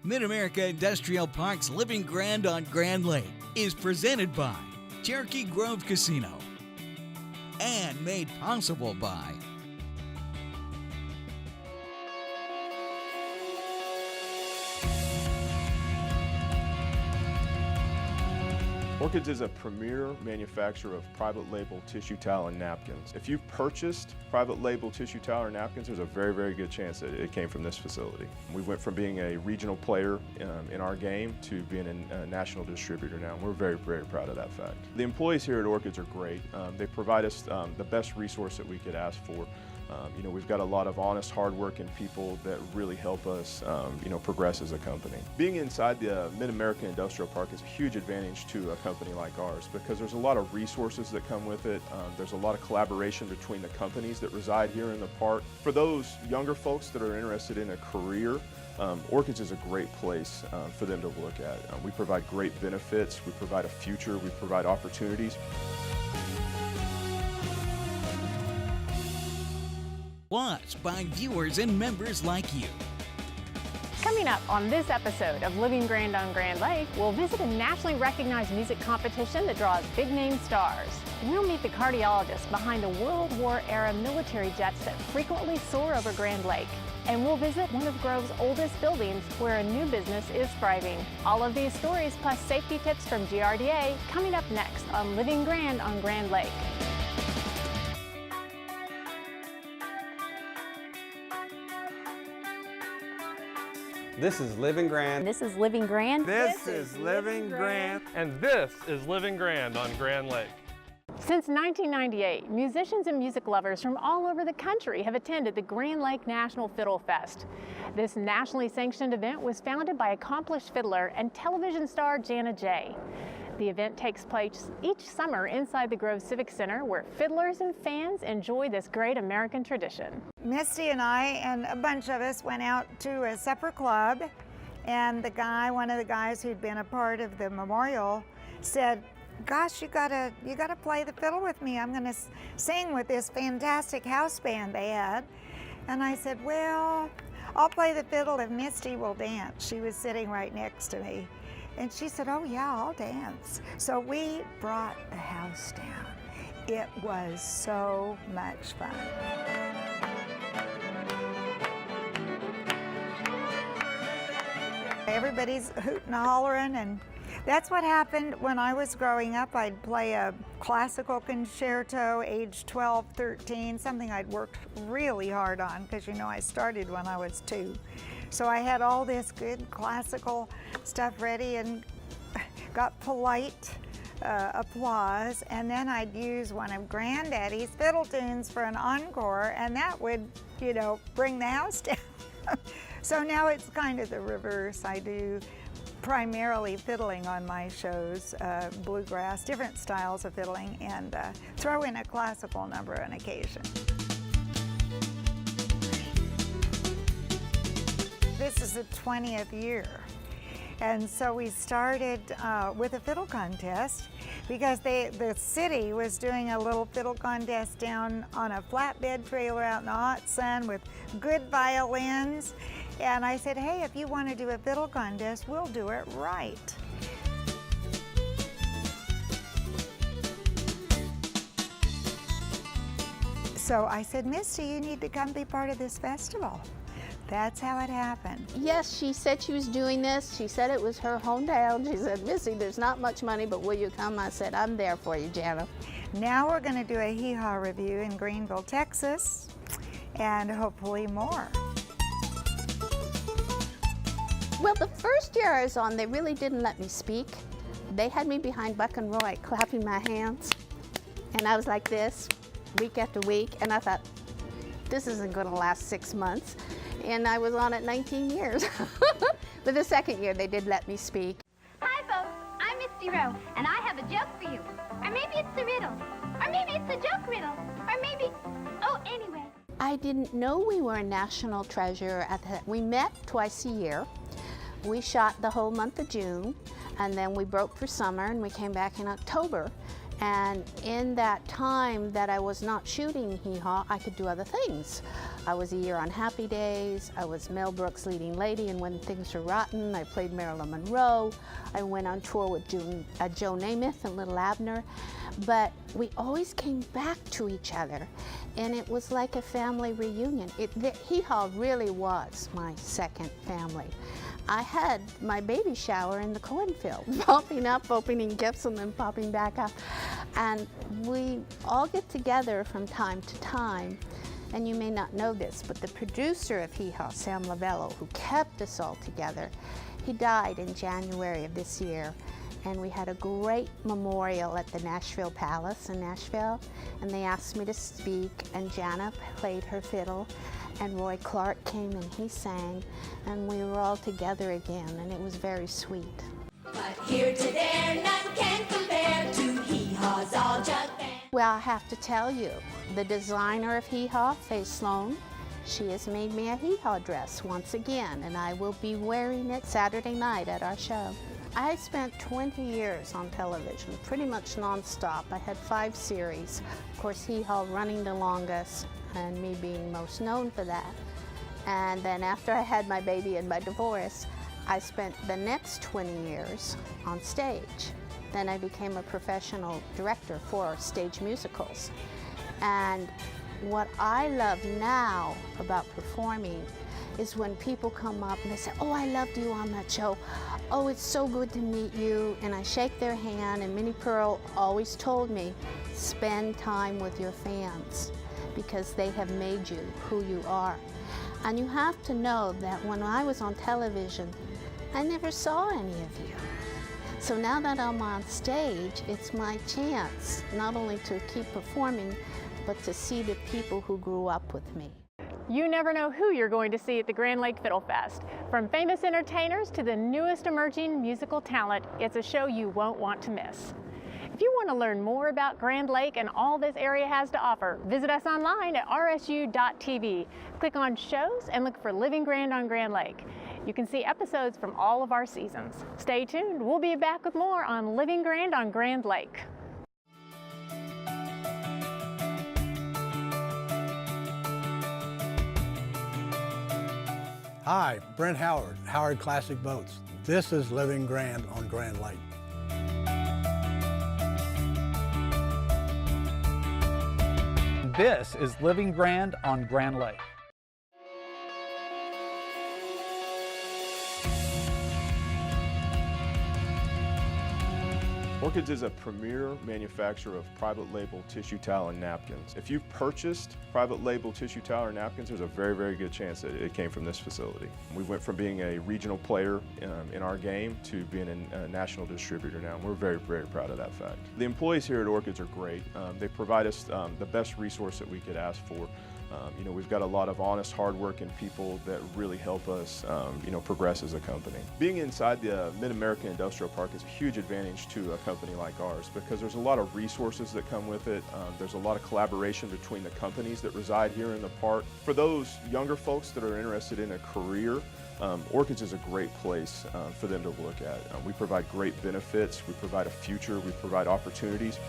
Mid-America Industrial Park's Living Grand on Grand Lake is presented by Cherokee Grove Casino and made possible by Orchids is a premier manufacturer of private label tissue towel and napkins. If you've purchased private label tissue towel or napkins, there's a very, very good chance that it came from this facility. We went from being a regional player in our game to being a national distributor now. We're very, very proud of that fact. The employees here at Orchids are great. They provide us the best resource that we could ask for. We've got a lot of honest, hardworking people that really help us, progress as a company. Being inside the Mid-America Industrial Park is a huge advantage to a company like ours because there's a lot of resources that come with it. There's a lot of collaboration between the companies that reside here in the park. For those younger folks that are interested in a career, Orchids is a great place for them to look at. We provide great benefits, we provide a future, we provide opportunities. Watched by viewers and members like you. Coming up on this episode of Living Grand on Grand Lake, we'll visit a nationally recognized music competition that draws big-name stars. We'll meet the cardiologist behind the World War-era military jets that frequently soar over Grand Lake. And we'll visit one of Grove's oldest buildings where a new business is thriving. All of these stories plus safety tips from GRDA coming up next on Living Grand on Grand Lake. This is Living Grand. This is Living Grand. This is Living Grand. And this is Living Grand on Grand Lake. Since 1998, musicians and music lovers from all over the country have attended the Grand Lake National Fiddle Fest. This nationally sanctioned event was founded by accomplished fiddler and television star Jana Jay. The event takes place each summer inside the Grove Civic Center where fiddlers and fans enjoy this great American tradition. Misty and I and a bunch of us went out to a supper club, and one of the guys who'd been a part of the memorial said, "Gosh, you gotta play the fiddle with me. I'm gonna sing with this fantastic house band they had." And I said, "Well, I'll play the fiddle if Misty will dance." She was sitting right next to me. And she said, "Oh yeah, I'll dance." So we brought the house down. It was so much fun. Everybody's hooting and hollering, and that's what happened when I was growing up. I'd play a classical concerto, age 12, 13, something I'd worked really hard on because I started when I was 2. So I had all this good classical stuff ready and got polite applause, and then I'd use one of Granddaddy's fiddle tunes for an encore, and that would, bring the house down. So now it's kind of the reverse. I do primarily fiddling on my shows, bluegrass, different styles of fiddling, and throw in a classical number on occasion. This is the 20th year. And so we started with a fiddle contest because the city was doing a little fiddle contest down on a flatbed trailer out in the hot sun with good violins. And I said, "Hey, if you want to do a fiddle contest, we'll do it right." So I said, "Misty, you need to come be part of this festival." That's how it happened. Yes, she said she was doing this. She said it was her hometown. She said, "Missy, there's not much money, but will you come?" I said, "I'm there for you, Jana." Now we're going to do a hee-haw review in Greenville, Texas, and hopefully more. Well, the first year I was on, they really didn't let me speak. They had me behind Buck and Roy clapping my hands, and I was like this week after week, and I thought, this isn't going to last 6 months. And I was on it 19 years. But the second year, they did let me speak. Hi, folks. I'm Misty Rowe, and I have a joke for you. Or maybe it's a riddle. Or maybe it's a joke riddle. Or maybe... Oh, anyway. I didn't know we were a national treasure. We met twice a year. We shot the whole month of June, and then we broke for summer, and we came back in October. And in that time that I was not shooting Hee Haw, I could do other things. I was a year on Happy Days. I was Mel Brooks' leading lady in When Things Were Rotten. I played Marilyn Monroe. I went on tour with Joe Namath and Little Abner. But we always came back to each other, and it was like a family reunion. Hee Haw really was my second family. I had my baby shower in the cornfield, popping up, opening gifts, and then popping back up. And we all get together from time to time, and you may not know this, but the producer of Hee Haw, Sam Lavello, who kept us all together, he died in January of this year. And we had a great memorial at the Nashville Palace in Nashville, and they asked me to speak, and Jana played her fiddle, and Roy Clark came and he sang, and we were all together again, and it was very sweet. But here to there, none can compare to Hee Haw's all jug band. Well, I have to tell you, the designer of Hee Haw, Faye Sloan, she has made me a Hee Haw dress once again, and I will be wearing it Saturday night at our show. I spent 20 years on television, pretty much nonstop. I had 5 series. Of course, Hee Haw running the longest, and me being most known for that. And then after I had my baby and my divorce, I spent the next 20 years on stage. Then I became a professional director for stage musicals. And what I love now about performing is when people come up and they say, "Oh, I loved you on that show. Oh, it's so good to meet you." And I shake their hand, and Minnie Pearl always told me, spend time with your fans because they have made you who you are. And you have to know that when I was on television, I never saw any of you. So now that I'm on stage, it's my chance not only to keep performing, but to see the people who grew up with me. You never know who you're going to see at the Grand Lake Fiddle Fest. From famous entertainers to the newest emerging musical talent, it's a show you won't want to miss. If you want to learn more about Grand Lake and all this area has to offer, visit us online at rsu.tv. Click on shows and look for Living Grand on Grand Lake. You can see episodes from all of our seasons. Stay tuned. We'll be back with more on Living Grand on Grand Lake. Hi, Brent Howard, Howard Classic Boats. This is Living Grand on Grand Lake. This is Living Grand on Grand Lake. Orchids is a premier manufacturer of private label tissue towel and napkins. If you've purchased private label tissue towel or napkins, there's a very, very good chance that it came from this facility. We went from being a regional player in our game to being a national distributor now, and we're very, very proud of that fact. The employees here at Orchids are great. They provide us the best resource that we could ask for. We've got a lot of honest, hardworking people that really help us, progress as a company. Being inside the Mid-American Industrial Park is a huge advantage to a company like ours because there's a lot of resources that come with it. There's a lot of collaboration between the companies that reside here in the park. For those younger folks that are interested in a career, Orchids is a great place for them to look at. We provide great benefits, we provide a future, we provide opportunities.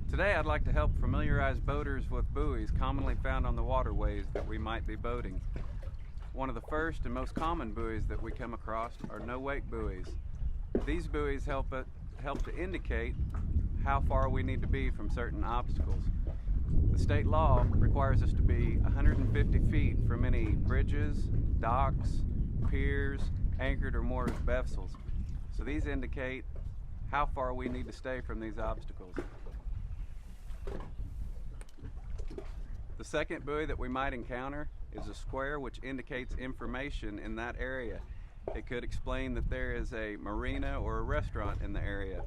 Today I'd like to help familiarize boaters with buoys commonly found on the waterways that we might be boating. One of the first and most common buoys that we come across are no-wake buoys. These buoys help to indicate how far we need to be from certain obstacles. The state law requires us to be 150 feet from any bridges, docks, piers, anchored or moored vessels. So these indicate how far we need to stay from these obstacles. The second buoy that we might encounter is a square, which indicates information in that area. It could explain that there is a marina or a restaurant in the area.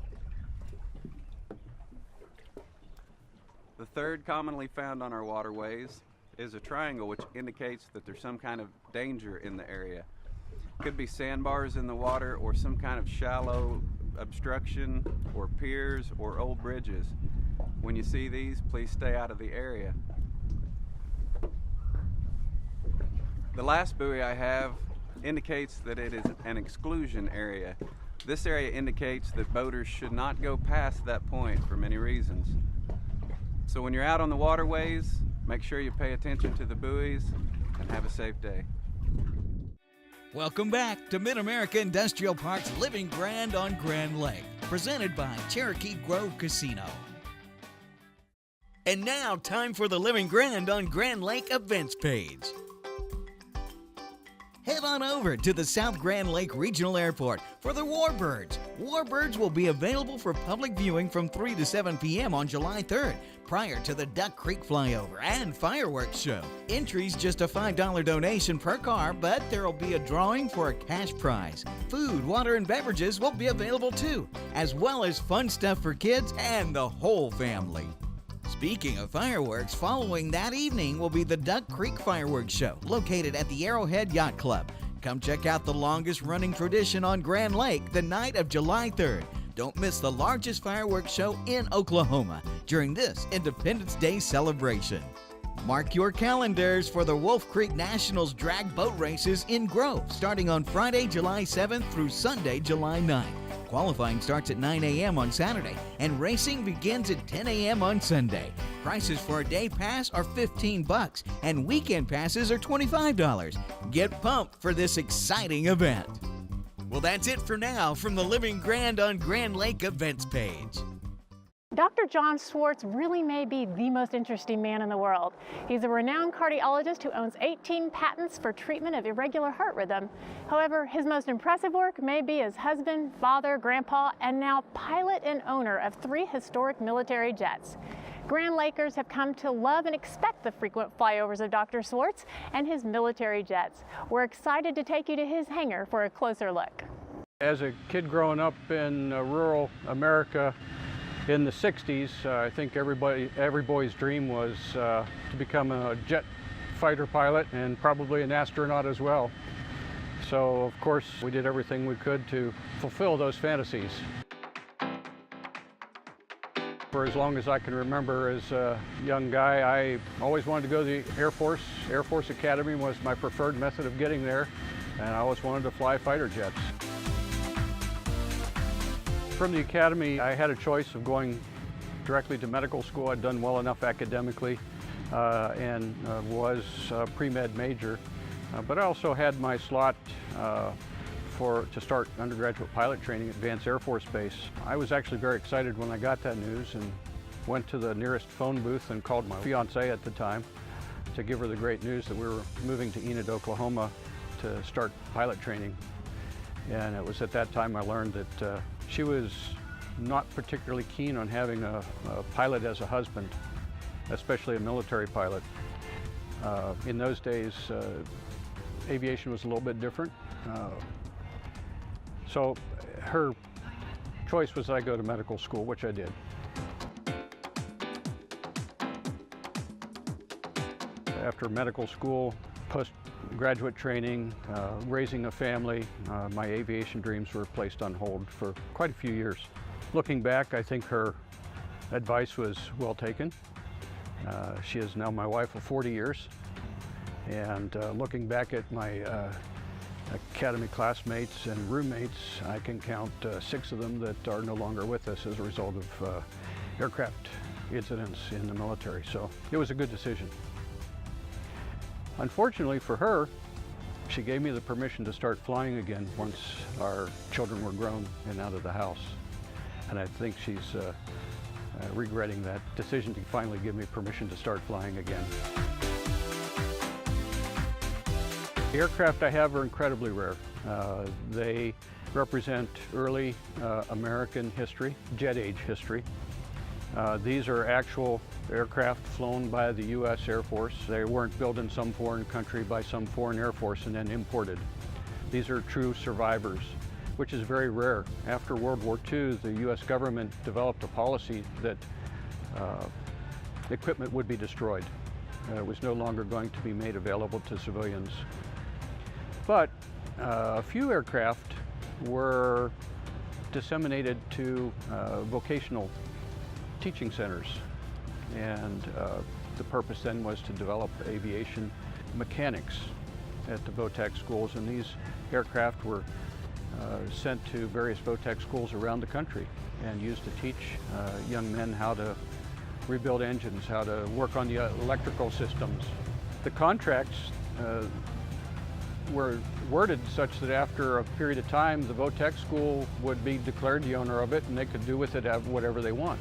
The third commonly found on our waterways is a triangle, which indicates that there's some kind of danger in the area. It could be sandbars in the water or some kind of shallow obstruction or piers or old bridges. When you see these, please stay out of the area. The last buoy I have indicates that it is an exclusion area. This area indicates that boaters should not go past that point for many reasons. So when you're out on the waterways, make sure you pay attention to the buoys and have a safe day. Welcome back to Mid-America Industrial Park's Living Grand on Grand Lake, presented by Cherokee Grove Casino. And now, time for the Living Grand on Grand Lake events page. Head on over to the South Grand Lake Regional Airport for the Warbirds. Warbirds will be available for public viewing from 3 to 7 p.m. on July 3rd, prior to the Duck Creek flyover and fireworks show. Entry's just a $5 donation per car, but there will be a drawing for a cash prize. Food, water, and beverages will be available too, as well as fun stuff for kids and the whole family. Speaking of fireworks, following that evening will be the Duck Creek Fireworks Show, located at the Arrowhead Yacht Club. Come check out the longest running tradition on Grand Lake the night of July 3rd. Don't miss the largest fireworks show in Oklahoma during this Independence Day celebration. Mark your calendars for the Wolf Creek Nationals drag boat races in Grove, starting on Friday, July 7th through Sunday, July 9th. Qualifying starts at 9 a.m. on Saturday, and racing begins at 10 a.m. on Sunday. Prices for a day pass are $15, and weekend passes are $25. Get pumped for this exciting event. Well, that's it for now from the Living Grand on Grand Lake events page. Dr. John Schwarz really may be the most interesting man in the world. He's a renowned cardiologist who owns 18 patents for treatment of irregular heart rhythm. However, his most impressive work may be as husband, father, grandpa, and now pilot and owner of 3 historic military jets. Grand Lakers have come to love and expect the frequent flyovers of Dr. Schwarz and his military jets. We're excited to take you to his hangar for a closer look. As a kid growing up in rural America, in the 60s, I think every boy's dream was to become a jet fighter pilot and probably an astronaut as well. So, of course, we did everything we could to fulfill those fantasies. For as long as I can remember as a young guy, I always wanted to go to the Air Force. Air Force Academy was my preferred method of getting there, and I always wanted to fly fighter jets. From the academy, I had a choice of going directly to medical school. I'd done well enough academically and was a pre-med major, but I also had my slot to start undergraduate pilot training at Vance Air Force Base. I was actually very excited when I got that news and went to the nearest phone booth and called my fiancée at the time to give her the great news that we were moving to Enid, Oklahoma to start pilot training. And it was at that time I learned that she was not particularly keen on having a pilot as a husband, especially a military pilot. In those days, aviation was a little bit different. So her choice was that I go to medical school, which I did. After medical school, postgraduate training, raising a family, my aviation dreams were placed on hold for quite a few years. Looking back, I think her advice was well taken. She is now my wife of 40 years. And looking back at my academy classmates and roommates, I can count 6 of them that are no longer with us as a result of aircraft incidents in the military. So it was a good decision. Unfortunately for her, she gave me the permission to start flying again once our children were grown and out of the house. And I think she's regretting that decision to finally give me permission to start flying again. The aircraft I have are incredibly rare. They represent early American history, jet age history. These are actual aircraft flown by the U.S. Air Force. They weren't built in some foreign country by some foreign Air Force and then imported. These are true survivors, which is very rare. After World War II, the U.S. government developed a policy that equipment would be destroyed. It was no longer going to be made available to civilians. But a few aircraft were disseminated to vocational teaching centers, and the purpose then was to develop aviation mechanics at the VOTEC schools, and these aircraft were sent to various VOTEC schools around the country and used to teach young men how to rebuild engines, how to work on the electrical systems. The contracts were worded such that after a period of time, the VOTEC school would be declared the owner of it, and they could do with it whatever they want.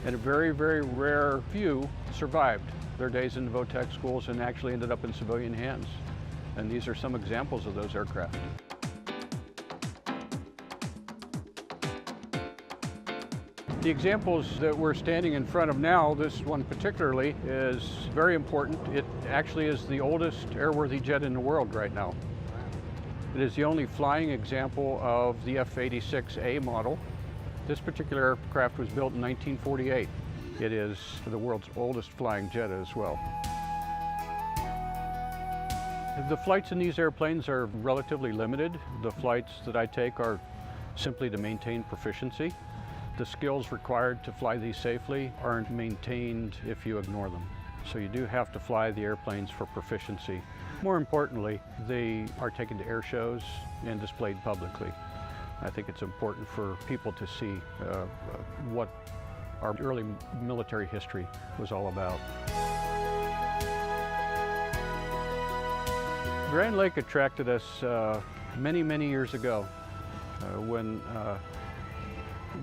And a very, very rare few survived their days in the VOTEC schools and actually ended up in civilian hands. And these are some examples of those aircraft. The examples that we're standing in front of now, this one particularly, is very important. It actually is the oldest airworthy jet in the world right now. It is the only flying example of the F-86A model. This particular aircraft was built in 1948. It is the world's oldest flying jet as well. The flights in these airplanes are relatively limited. The flights that I take are simply to maintain proficiency. The skills required to fly these safely aren't maintained if you ignore them. So you do have to fly the airplanes for proficiency. More importantly, they are taken to air shows and displayed publicly. I think it's important for people to see what our early military history was all about. Grand Lake attracted us many, many years ago when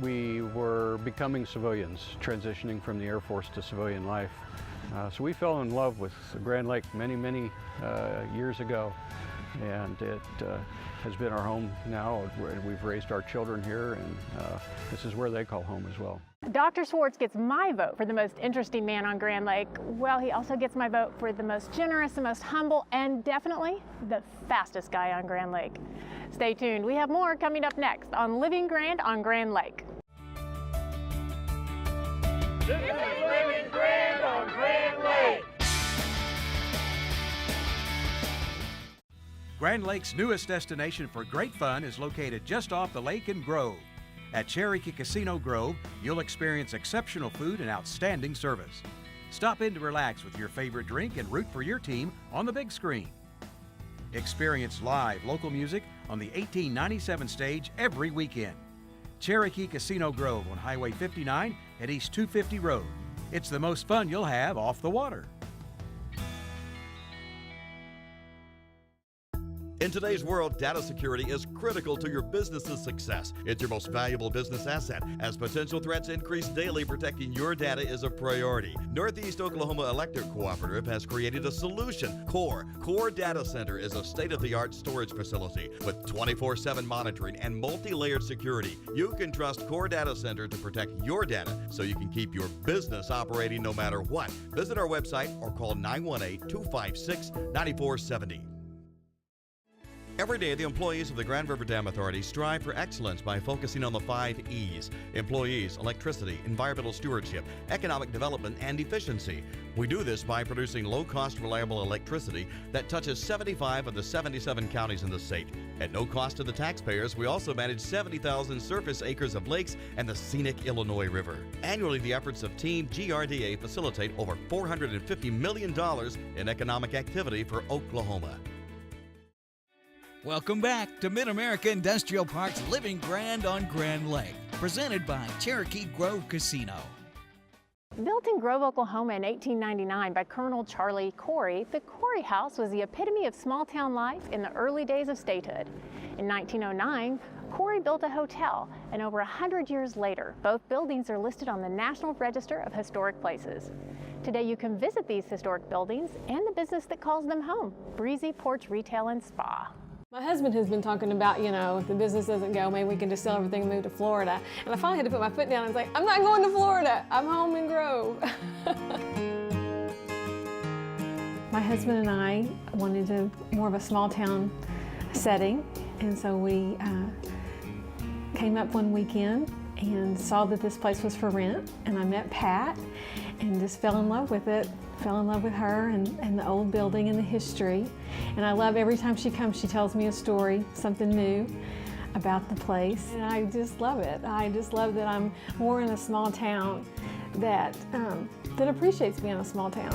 we were becoming civilians, transitioning from the Air Force to civilian life. So we fell in love with Grand Lake many, many years ago, and it has been our home now. We've raised our children here, and this is where they call home as well. Dr. Schwarz gets my vote for the most interesting man on Grand Lake. Well, he also gets my vote for the most generous, the most humble, and definitely the fastest guy on Grand Lake. Stay tuned. We have more coming up next on Living Grand on Grand Lake. This is Living Grand on Grand Lake. Grand Lake's newest destination for great fun is located just off the lake in Grove. At Cherokee Casino Grove, you'll experience exceptional food and outstanding service. Stop in to relax with your favorite drink and root for your team on the big screen. Experience live local music on the 1897 stage every weekend. Cherokee Casino Grove on Highway 59 at East 250 Road. It's the most fun you'll have off the water. In today's world, data security is critical to your business's success. It's your most valuable business asset. As potential threats increase daily, protecting your data is a priority. Northeast Oklahoma Electric Cooperative has created a solution. Core Data Center is a state-of-the-art storage facility with 24/7 monitoring and multi-layered security. You can trust Core Data Center to protect your data so you can keep your business operating no matter what. Visit our website or call 918-256-9470. Every day, the employees of the Grand River Dam Authority strive for excellence by focusing on the 5 E's: employees, electricity, environmental stewardship, economic development, and efficiency. We do this by producing low-cost, reliable electricity that touches 75 of the 77 counties in the state. At no cost to the taxpayers, we also manage 70,000 surface acres of lakes and the scenic Illinois River. Annually, the efforts of Team GRDA facilitate over $450 million in economic activity for Oklahoma. Welcome back to Mid-America Industrial Park's Living Grand on Grand Lake, presented by Cherokee Grove Casino. Built in Grove, Oklahoma in 1899 by Colonel Charlie Corey, the Corey House was the epitome of small-town life in the early days of statehood. In 1909, Corey built a hotel, and over 100 years later, both buildings are listed on the National Register of Historic Places. Today, you can visit these historic buildings and the business that calls them home, Breezy Porch Retail and Spa. My husband has been talking about, if the business doesn't go, maybe we can just sell everything and move to Florida. And I finally had to put my foot down and say, I'm not going to Florida. I'm home in Grove. My husband and I wanted more of a small town setting. And so we came up one weekend and saw that this place was for rent. And I met Pat and just fell in love with it. Fell in love with her and the old building and the history. And I love every time she comes, she tells me a story, something new about the place. And I just love it. I just love that I'm more in a small town that appreciates being a small town.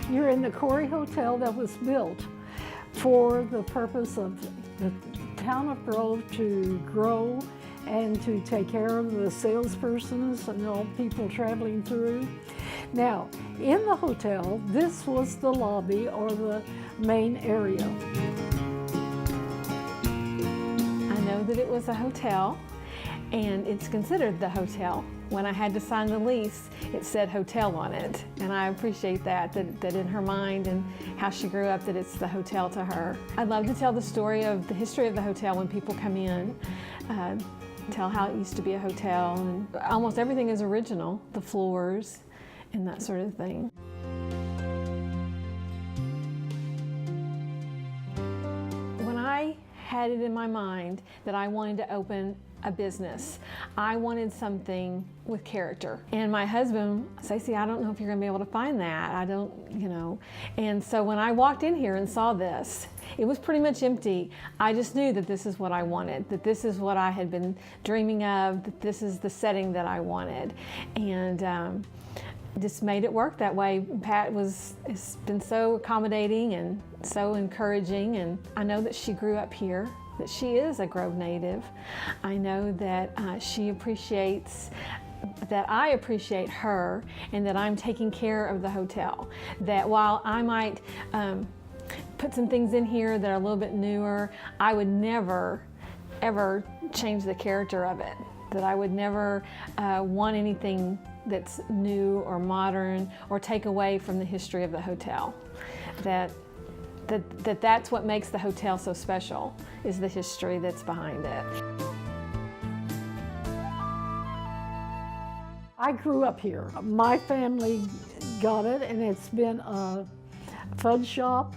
You're in the Corey Hotel that was built for the purpose of the town of Grove to grow and to take care of the salespersons and all people traveling through. Now, in the hotel, this was the lobby or the main area. I know that it was a hotel, and it's considered the hotel. When I had to sign the lease, it said hotel on it, and I appreciate that in her mind and how she grew up, that it's the hotel to her. I love to tell the story of the history of the hotel when people come in, tell how it used to be a hotel, and almost everything is original, the floors and that sort of thing. When I had it in my mind that I wanted to open a business, I wanted something with character. And my husband, Stacey, I don't know if you're gonna be able to find that. I don't, you know. And so when I walked in here and saw this, it was pretty much empty. I just knew that this is what I wanted, that this is what I had been dreaming of, that this is the setting that I wanted. And just made it work that way. Pat has been so accommodating and so encouraging, and I know that she grew up here, that she is a Grove native. I know that she appreciates that I appreciate her, and that I'm taking care of the hotel. That while I might put some things in here that are a little bit newer, I would never, ever change the character of it. That I would never want anything that's new or modern or take away from the history of the hotel. That's what makes the hotel so special, is the history that's behind it. I grew up here. My family got it, and it's been a fudge shop,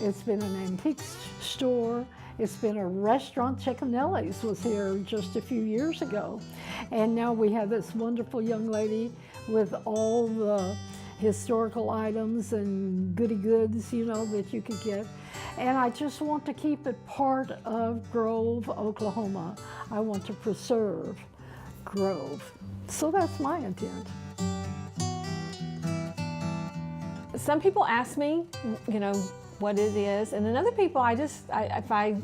it's been an antique store, it's been a restaurant. Chickenelli's was here just a few years ago. And now we have this wonderful young lady with all the historical items and goody goods, you know, that you could get. And I just want to keep it part of Grove, Oklahoma. I want to preserve Grove. So that's my intent. Some people ask me, you know, what it is, and then other people, if I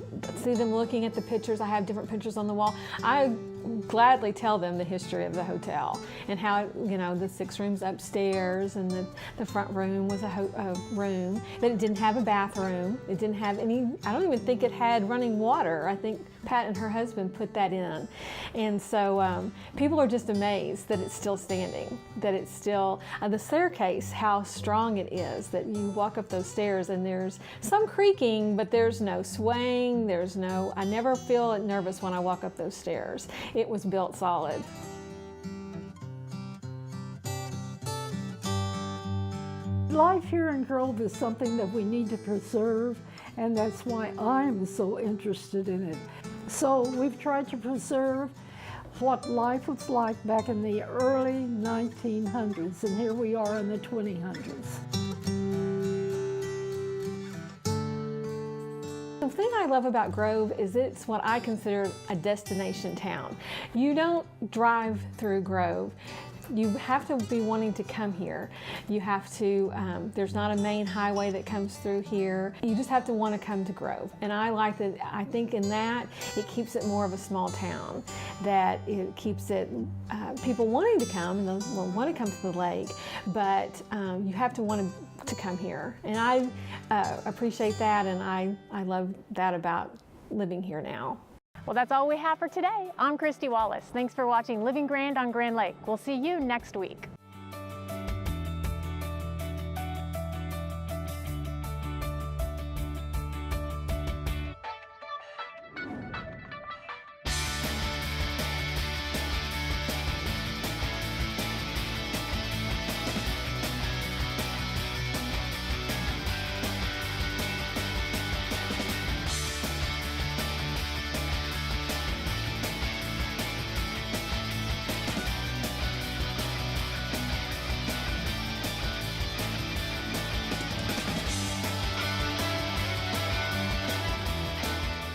see them looking at the pictures, I have different pictures on the wall, I gladly tell them the history of the hotel and how, you know, the 6 rooms upstairs and the front room was a room, that it didn't have a bathroom, it didn't have any, I don't even think it had running water. I think Pat and her husband put that in. And so people are just amazed that it's still standing, that it's still, the staircase, how strong it is, that you walk up those stairs and there's some creaking, but there's no swaying, there's no, I never feel nervous when I walk up those stairs. It was built solid. Life here in Grove is something that we need to preserve, and that's why I'm so interested in it. So we've tried to preserve what life was like back in the early 1900s, and here we are in the 2000s. The thing I love about Grove is it's what I consider a destination town. You don't drive through Grove. You have to be wanting to come here. You have to, there's not a main highway that comes through here. You just have to want to come to Grove. And I like that, I think in that, it keeps it more of a small town. That it keeps it, people wanting to come, and want to come to the lake, but you have to want to come here. And I appreciate that, and I love that about living here now. Well, that's all we have for today. I'm Christy Wallace. Thanks for watching Living Grand on Grand Lake. We'll see you next week.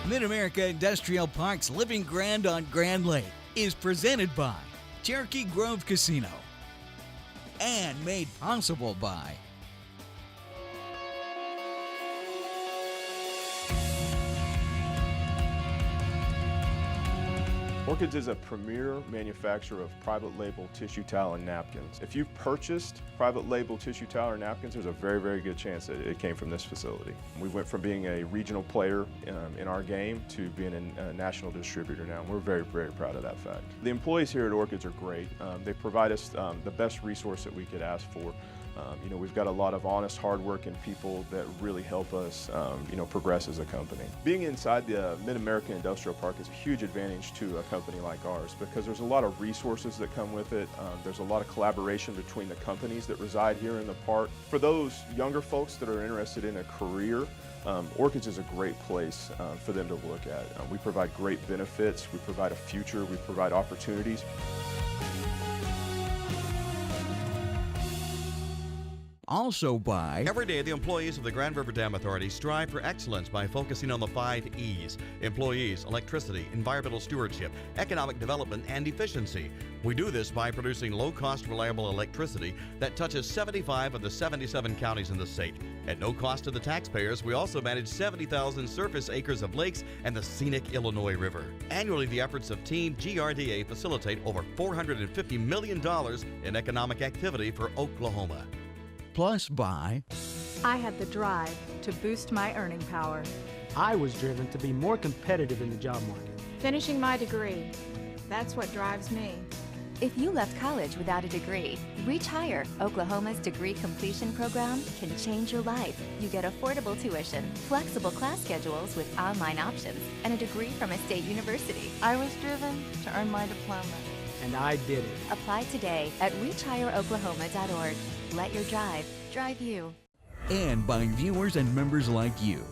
Mid-America Industrial Park's Living Grand on Grand Lake is presented by Cherokee Grove Casino and made possible by Orchids is a premier manufacturer of private label tissue towel and napkins. If you've purchased private label tissue towel or napkins, there's a very, very good chance that it came from this facility. We went from being a regional player in our game to being a national distributor now. We're very, very proud of that fact. The employees here at Orchids are great. They provide us the best resource that we could ask for. You know, we've got a lot of honest, hardworking people that really help us, you know, progress as a company. Being inside the Mid-American Industrial Park is a huge advantage to a company like ours because there's a lot of resources that come with it. There's a lot of collaboration between the companies that reside here in the park. For those younger folks that are interested in a career, Orchids is a great place for them to look at. We provide great benefits, we provide a future, we provide opportunities. Also by... Every day, the employees of the Grand River Dam Authority strive for excellence by focusing on the 5 E's: employees, electricity, environmental stewardship, economic development, and efficiency. We do this by producing low-cost, reliable electricity that touches 75 of the 77 counties in the state. At no cost to the taxpayers, we also manage 70,000 surface acres of lakes and the scenic Illinois River. Annually, the efforts of Team GRDA facilitate over $450 million in economic activity for Oklahoma. Plus by... I had the drive to boost my earning power. I was driven to be more competitive in the job market. Finishing my degree, that's what drives me. If you left college without a degree, Reach Higher, Oklahoma's degree completion program, can change your life. You get affordable tuition, flexible class schedules with online options, and a degree from a state university. I was driven to earn my diploma. And I did it. Apply today at reachhigheroklahoma.org. Let your drive drive you. And by viewers and members like you.